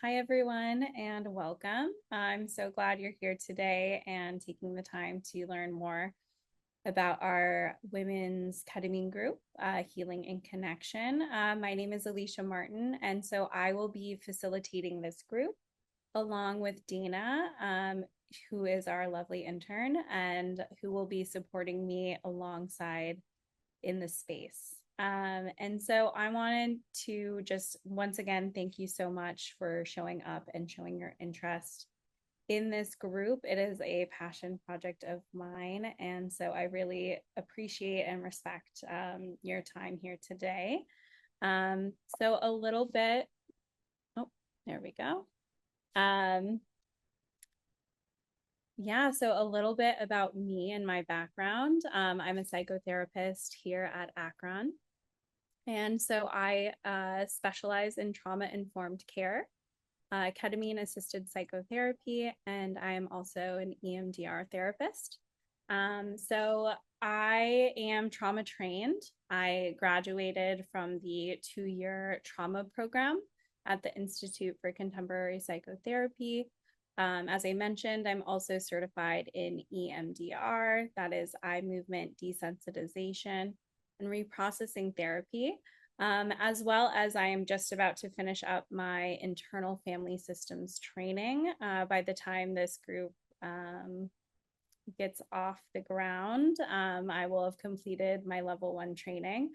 Hi, everyone, and welcome. I'm so glad you're here today and taking the time to learn more about our women's ketamine group, Healing in Connection. My name is Alicia Martin, and so I will be facilitating this group along with Dana, who is our lovely intern and who will be supporting me alongside in the space. And so I wanted to just once again thank you so much for showing up and showing your interest in this group. It is a passion project of mine. And so I really appreciate and respect your time here today. So a little bit, oh, there we go. Yeah, so a little bit about me and my background. I'm a psychotherapist here at Acheron. And so I specialize in trauma-informed care, ketamine-assisted psychotherapy, and I am also an EMDR therapist. So I am trauma trained. I graduated from the 2-year trauma program at the Institute for Contemporary Psychotherapy. As I mentioned, I'm also certified in EMDR, that is eye movement desensitization and reprocessing therapy, as well as I am just about to finish up my internal family systems training. By the time this group gets off the ground, I will have completed my level 1 training.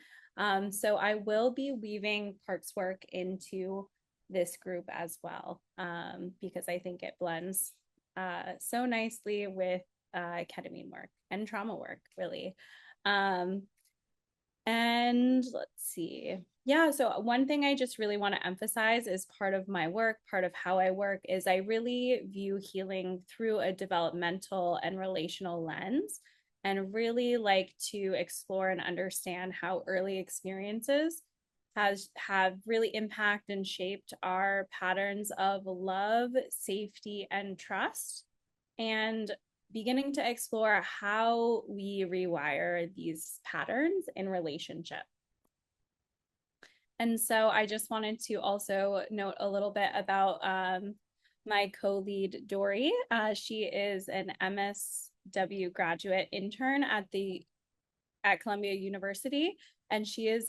So I will be weaving parts work into this group as well, because I think it blends so nicely with ketamine work and trauma work, really. And let's see. Yeah, so one thing I just really want to emphasize is part of my work, part of how I work is I really view healing through a developmental and relational lens and really like to explore and understand how early experiences have really impacted and shaped our patterns of love, safety, and trust. And beginning to explore how we rewire these patterns in relationship. And so I just wanted to also note a little bit about my co-lead, Dory. She is an MSW graduate intern at Columbia University, and she is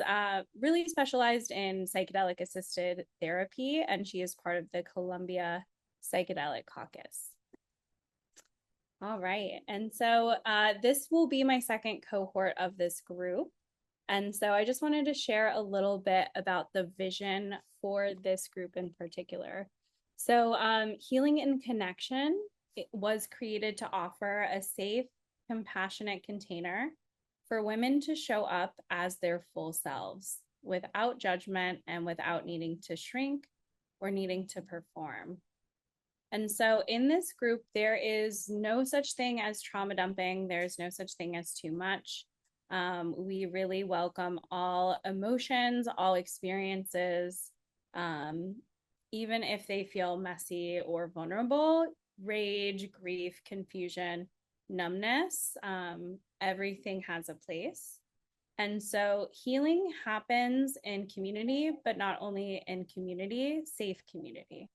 really specialized in psychedelic assisted therapy, and she is part of the Columbia Psychedelic Caucus. All right. And so this will be my second cohort of this group. And so I just wanted to share a little bit about the vision for this group in particular. So Healing in Connection, it was created to offer a safe, compassionate container for women to show up as their full selves without judgment and without needing to shrink or needing to perform. And so in this group, there is no such thing as trauma dumping. There's no such thing as too much. We really welcome all emotions, all experiences, even if they feel messy or vulnerable, rage, grief, confusion, numbness, everything has a place. And so healing happens in community, but not only in community, safe community.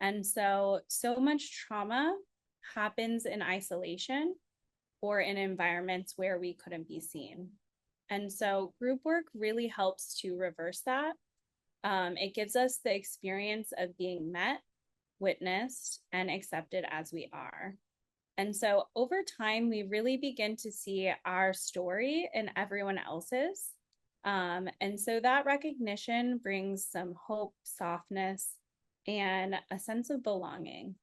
And so much trauma happens in isolation or in environments where we couldn't be seen. And so group work really helps to reverse that. It gives us the experience of being met, witnessed, and accepted as we are. And so over time, we really begin to see our story in everyone else's. And so that recognition brings some hope, softness, and a sense of belonging.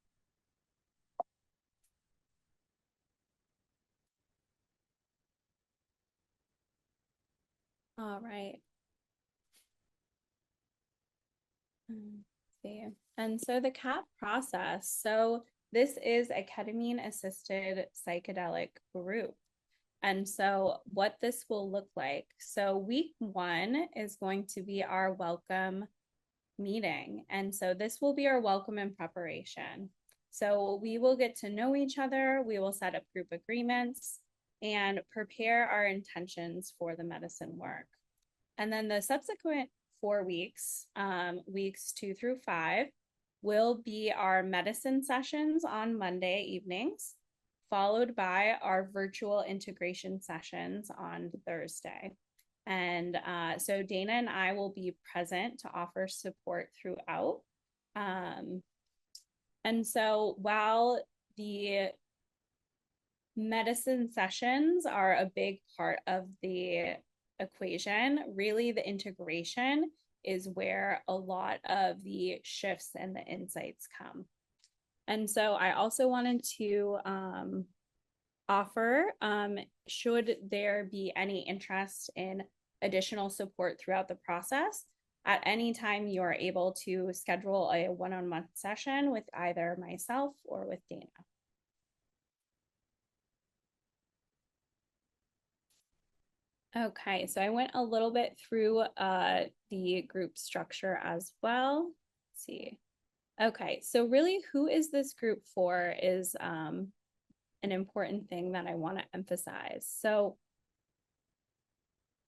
All right. See. And so the CAP process. So this is a ketamine-assisted psychedelic group. And so what this will look like. So week 1 is going to be our welcome meeting. And so this will be our welcome and preparation. So we will get to know each other. We will set up group agreements and prepare our intentions for the medicine work. And then the subsequent 4 weeks, weeks 2 through 5, will be our medicine sessions on Monday evenings, followed by our virtual integration sessions on Thursday. And so Dana and I will be present to offer support throughout. And so while the medicine sessions are a big part of the equation, really the integration is where a lot of the shifts and the insights come. And so I also wanted to offer, should there be any interest in additional support throughout the process, at any time you are able to schedule a one-on-one session with either myself or with Dana. Okay, so I went a little bit through the group structure as well. Let's see. Okay, so really who is this group for is an important thing that I want to emphasize. So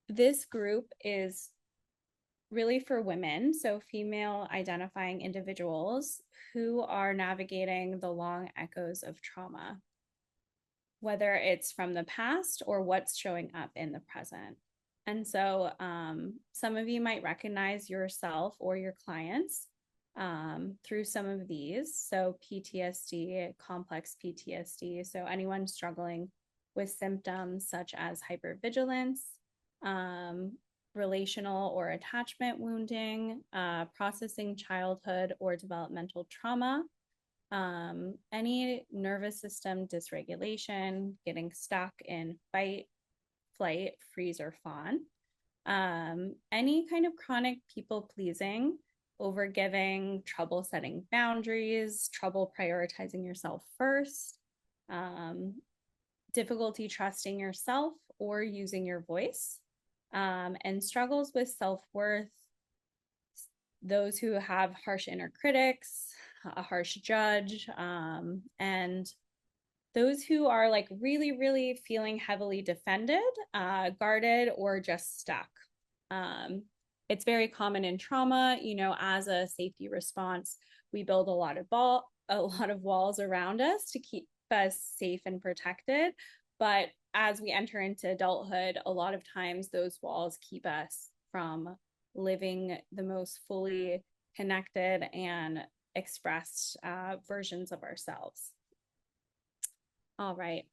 this group is really for women, so female identifying individuals who are navigating the long echoes of trauma, whether it's from the past or what's showing up in the present. And so some of you might recognize yourself or your clients through some of these. So PTSD, complex PTSD. So anyone struggling with symptoms such as hypervigilance, relational or attachment wounding, processing childhood or developmental trauma, any nervous system dysregulation, getting stuck in fight, flight, freeze, or fawn, any kind of chronic people pleasing, overgiving, trouble setting boundaries, trouble prioritizing yourself first, difficulty trusting yourself or using your voice, and struggles with self-worth, those who have harsh inner critics, a harsh judge, and those who are like really, really feeling heavily defended, guarded, or just stuck. It's very common in trauma, you know, as a safety response, we build a lot of walls around us to keep us safe and protected. But as we enter into adulthood, a lot of times those walls keep us from living the most fully connected and expressed versions of ourselves. All right.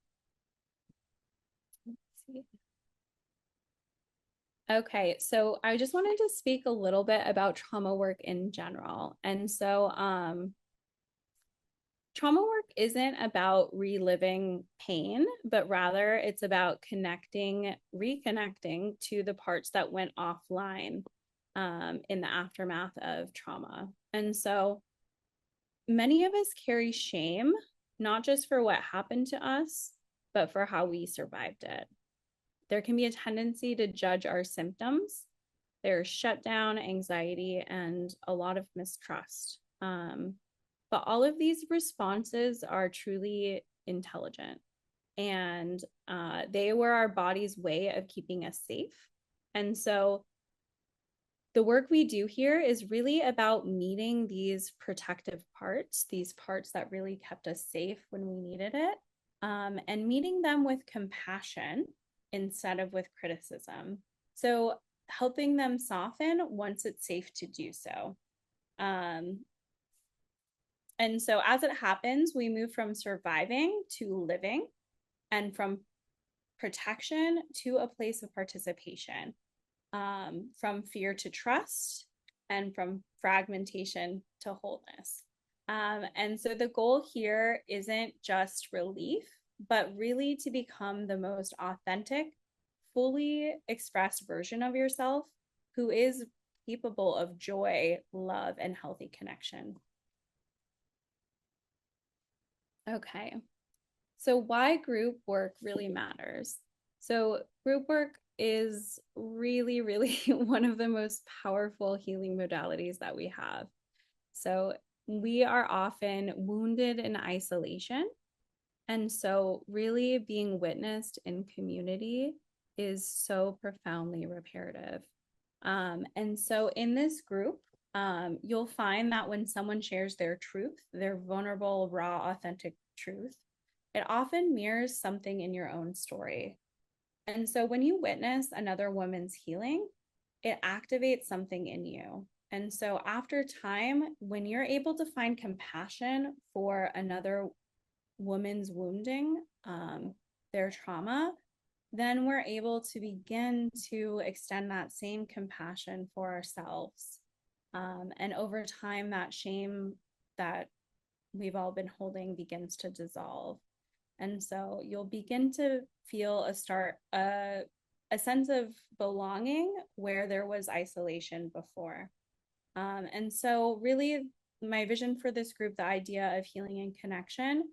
Let's see. Okay, so I just wanted to speak a little bit about trauma work in general. And so trauma work isn't about reliving pain, but rather it's about reconnecting to the parts that went offline in the aftermath of trauma. And so many of us carry shame, not just for what happened to us, but for how we survived it. There can be a tendency to judge our symptoms. There's shutdown, anxiety, and a lot of mistrust. But all of these responses are truly intelligent, and they were our body's way of keeping us safe. And so the work we do here is really about meeting these protective parts, these parts that really kept us safe when we needed it, and meeting them with compassion instead of with criticism. So helping them soften once it's safe to do so. And so as it happens, we move from surviving to living, and from protection to a place of participation, from fear to trust, and from fragmentation to wholeness. And so the goal here isn't just relief, but really to become the most authentic, fully expressed version of yourself who is capable of joy, love, and healthy connection. Okay, so why group work really matters. So group work is really, really one of the most powerful healing modalities that we have. So we are often wounded in isolation. And so really being witnessed in community is so profoundly reparative. And so in this group, You'll find that when someone shares their truth, their vulnerable, raw, authentic truth, it often mirrors something in your own story. And so when you witness another woman's healing, it activates something in you. And so after time, when you're able to find compassion for another woman's wounding, their trauma, then we're able to begin to extend that same compassion for ourselves. And over time, that shame that we've all been holding begins to dissolve. And so you'll begin to feel a sense of belonging where there was isolation before. And so really my vision for this group, the idea of healing and connection,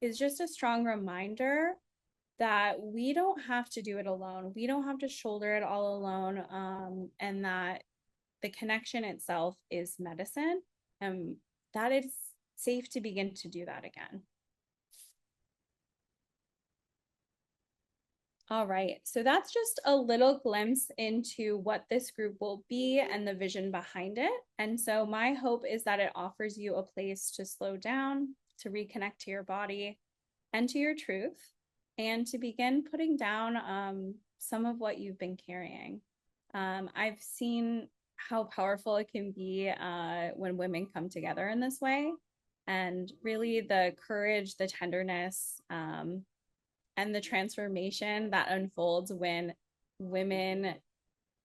is just a strong reminder that we don't have to do it alone. We don't have to shoulder it all alone. And that the connection itself is medicine, and that it's safe to begin to do that again. All right, so that's just a little glimpse into what this group will be and the vision behind it. And so my hope is that it offers you a place to slow down, to reconnect to your body and to your truth, and to begin putting down some of what you've been carrying. I've seen how powerful it can be when women come together in this way. And really the courage, the tenderness, and the transformation that unfolds when women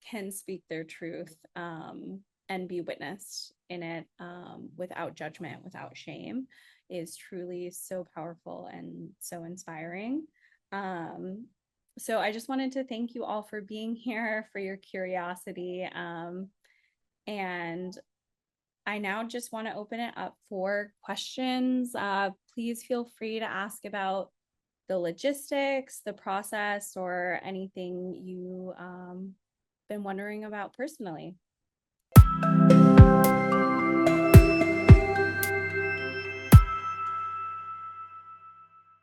can speak their truth and be witnessed in it without judgment, without shame, is truly so powerful and so inspiring. So I just wanted to thank you all for being here, for your curiosity. And I now just want to open it up for questions. Please feel free to ask about the logistics, the process, or anything you been wondering about personally.